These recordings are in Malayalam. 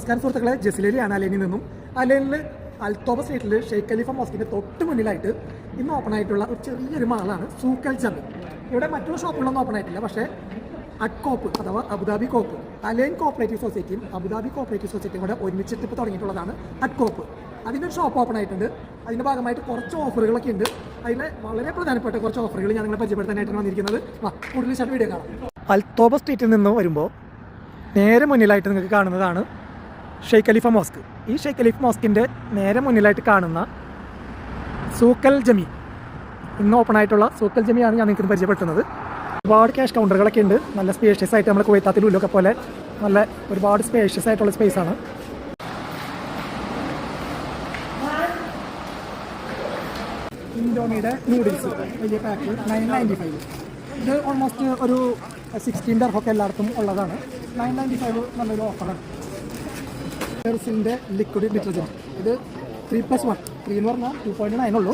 നമസ്കാരം സുഹൃത്തുക്കളെ, ജസിലേരിയാണ് അലൈനിൽ നിന്നും. അലൈനിൽ അൽത്തോബ സ്ട്രീറ്റിൽ ഷെയ്ഖ് ഖലീഫ മോസ്കിൻ്റെ തൊട്ട് മുന്നിലായിട്ട് ഇന്ന് ഓപ്പൺ ആയിട്ടുള്ള ഒരു ചെറിയൊരു മാളാണ് സൂക്കൽ ജമി. ഇവിടെ മറ്റൊരു ഷോപ്പുകളൊന്നും ഓപ്പൺ ആയിട്ടില്ല. പക്ഷേ അഡ്കോപ്പ് അഥവാ അബുദാബി കോപ്പ്, അലൈൻ കോപ്പറേറ്റീവ് സൊസൈറ്റിയും അബുദാബി കോപ്പറേറ്റീവ് സൊസൈറ്റിയും കൂടെ ഒരുമിച്ചിട്ട് ഇപ്പോൾ തുടങ്ങിയിട്ടുള്ളതാണ് അഡ്കോപ്പ്. അതിൻ്റെ ഒരു ഷോപ്പ് ഓപ്പൺ ആയിട്ടുണ്ട്. അതിൻ്റെ ഭാഗമായിട്ട് കുറച്ച് ഓഫറുകളൊക്കെ ഉണ്ട്. അതിലെ വളരെ പ്രധാനപ്പെട്ട കുറച്ച് ഓഫറുകൾ ഞാൻ നിങ്ങളെ പരിചയപ്പെടുത്താനായിട്ടാണ് വന്നിരിക്കുന്നത്. കൂടുതൽ വിശദ വീഡിയോ കാണാം. അൽത്തോബ സ്ട്രീറ്റിൽ നിന്ന് വരുമ്പോൾ നേരെ മുന്നിലായിട്ട് നിങ്ങൾക്ക് കാണുന്നതാണ് ഷെയ്ഖ് ഖലീഫ മോസ്ക്. ഈ ഷെയ്ഖ് ഖലീഫ മോസ്കിൻ്റെ നേരെ മുന്നിലായിട്ട് കാണുന്ന സൂക്കൽ ജമി, ഇന്ന് ഓപ്പൺ ആയിട്ടുള്ള സൂക്കൽ ജമിയാണ് ഞാൻ നിങ്ങൾക്ക് പരിചയപ്പെടുത്തുന്നത്. ഒരുപാട് ക്യാഷ് കൗണ്ടറുകളൊക്കെ ഉണ്ട്. നല്ല സ്പേഷ്യസ് ആയിട്ട് നമ്മൾ കുവൈത്താത്തിൽ ഉള്ളൊക്കെ പോലെ നല്ല ഒരുപാട് സ്പേഷ്യസ് ആയിട്ടുള്ള സ്പേസാണ്. ഇൻഡോമിയുടെ നൂഡിൽസ് വലിയ പാക്ക് 995. ഇത് ഓൾമോസ്റ്റ് ഒരു 16 ദർഹമൊക്കെ എല്ലായിടത്തും ഉള്ളതാണ്. 995 നല്ലൊരു ഓഫറാണ്. ഹെർസിൻ്റെ ലിക്വിഡ് ഡിറ്റർജൻറ്റ്, ഇത് 3+1, 3 എന്ന് പറഞ്ഞാൽ 2.9 ഉള്ളൂ.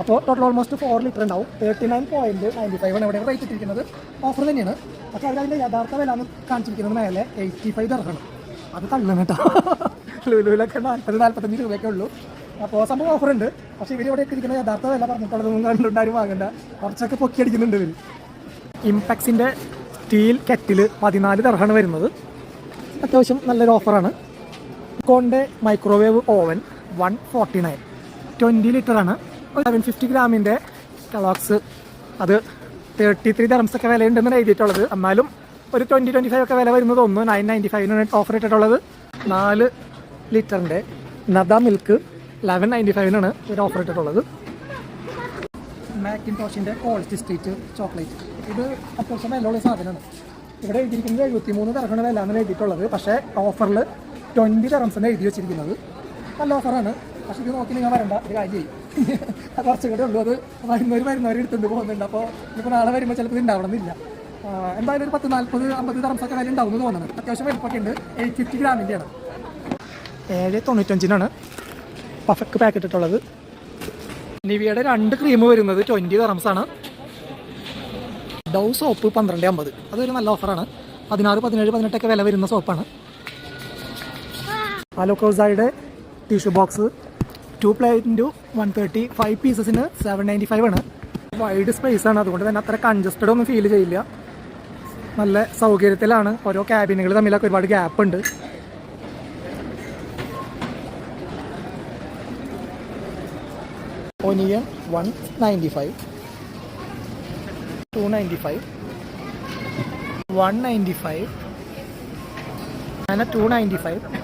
അപ്പോൾ ടോട്ടൽ ഓൾമോസ്റ്റ് 4 ലിറ്റർ ഉണ്ടാവും. 39.95 ആണ് ഇവിടെ റേറ്റ് ഇട്ടിരിക്കുന്നത്. ഓഫർ തന്നെയാണ്. പക്ഷേ അവരതിൻ്റെ യഥാർത്ഥ വില എന്ന് കാണിച്ചിരിക്കുന്നത് മേലെ 85 ദർഹമാണ്. അത് തള്ളണം കേട്ടോ. ലുലുവിലൊക്കെ 40-45 രൂപയൊക്കെ ഉള്ളൂ. അപ്പോൾ സംഭവം ഓഫറുണ്ട്. പക്ഷേ ഇവർ ഇവിടെ ഇട്ടിരിക്കുന്ന യഥാർത്ഥ വില പറഞ്ഞിട്ടുള്ളതൊന്നും കണ്ടുണ്ടാരും വാങ്ങണ്ട. കുറച്ചൊക്കെ പൊക്കി അടിക്കുന്നുണ്ട് ഇവർ. ഇംപാക്സിൻ്റെ സ്റ്റീൽ കെറ്റിൽ 14 ദർഹമാണ് വരുന്നത്. അത്യാവശ്യം നല്ലൊരു ഓഫറാണ്. Conti microwave oven 149, 20 ലിറ്ററാണ്. 750 ഗ്രാമിൻ്റെ കലോക്സ്, അത് 33 ദർഹംസൊക്കെ വിലയുണ്ടെന്ന് എഴുതിയിട്ടുള്ളത്. എന്നാലും ഒരു 20-25 ഒക്കെ വില വരുന്നത് 995 ഓഫർ ഇട്ടിട്ടുള്ളത്. 4 ലിറ്ററിൻ്റെ നദ മിൽക്ക് 1195 ഒരു ഓഫർ ഇട്ടിട്ടുള്ളത്. മാക്കിൻടോഷിൻ്റെ ക്വാളിറ്റി സ്ട്രീറ്റ് ചോക്ലേറ്റ്, ഇത് അത്യാവശ്യം വിലയുള്ള സാധനമാണ്. ഇവിടെ എഴുതിയിരിക്കുന്നത് 73 ദർഹമാണ് വില എന്നാണ് എഴുതിയിട്ടുള്ളത്. പക്ഷേ ഓഫറിൽ 20 ദർഹംസാണ് എഴുതി വെച്ചിരിക്കുന്നത്. നല്ല ഓഫറാണ്. പക്ഷേ ഇത് നോക്കി നിങ്ങൾ വരണ്ട, ഒരു കാര്യം കുറച്ചും കൂടെ ഉള്ളൂ. അത് വരുന്നവർ എടുത്തുകൊണ്ട് പോകുന്നുണ്ട്. അപ്പോൾ ഇപ്പോൾ നാളെ വരുമ്പോൾ ചിലപ്പോൾ ഇത് ഉണ്ടാവണമെന്നില്ല. എന്തായാലും ഒരു 10-40-50 ദർഹംസൊക്കെ വില ഉണ്ടാവും എന്ന് തോന്നുന്നത്. അത്യാവശ്യം വലിപ്പമൊക്കെ ഉണ്ട്. 850 ഗ്രാമിൻ്റെയാണ്. 795 പഫക്ക് പാക്കറ്റ് ഇട്ടുള്ളത്. നിവിയുടെ 2 ക്രീം വരുന്നത് 20 ദർഹംസാണ്. ഡൗ സോപ്പ് 12.50, അതൊരു നല്ല ഓഫറാണ്. 16, 17, 18 വില വരുന്ന സോപ്പാണ്. അലോക്കോസയുടെ ടിഷ്യൂ ബോക്സ് 2 പ്ലേറ്റ് 130, 5 പീസസിന് 795 ആണ്. വൈഡ് സ്പേസ് ആണ്, അതുകൊണ്ട് തന്നെ അത്ര കൺജസ്റ്റഡ് ഒന്നും ഫീൽ ചെയ്യില്ല. നല്ല സൗകര്യത്തിലാണ്. ഓരോ ക്യാബിനുകൾ തമ്മിലൊക്കെ ഒരുപാട് ഗ്യാപ്പ് ഉണ്ട്. ഒനിയൻ 195, 295, 195, അങ്ങനെ 295.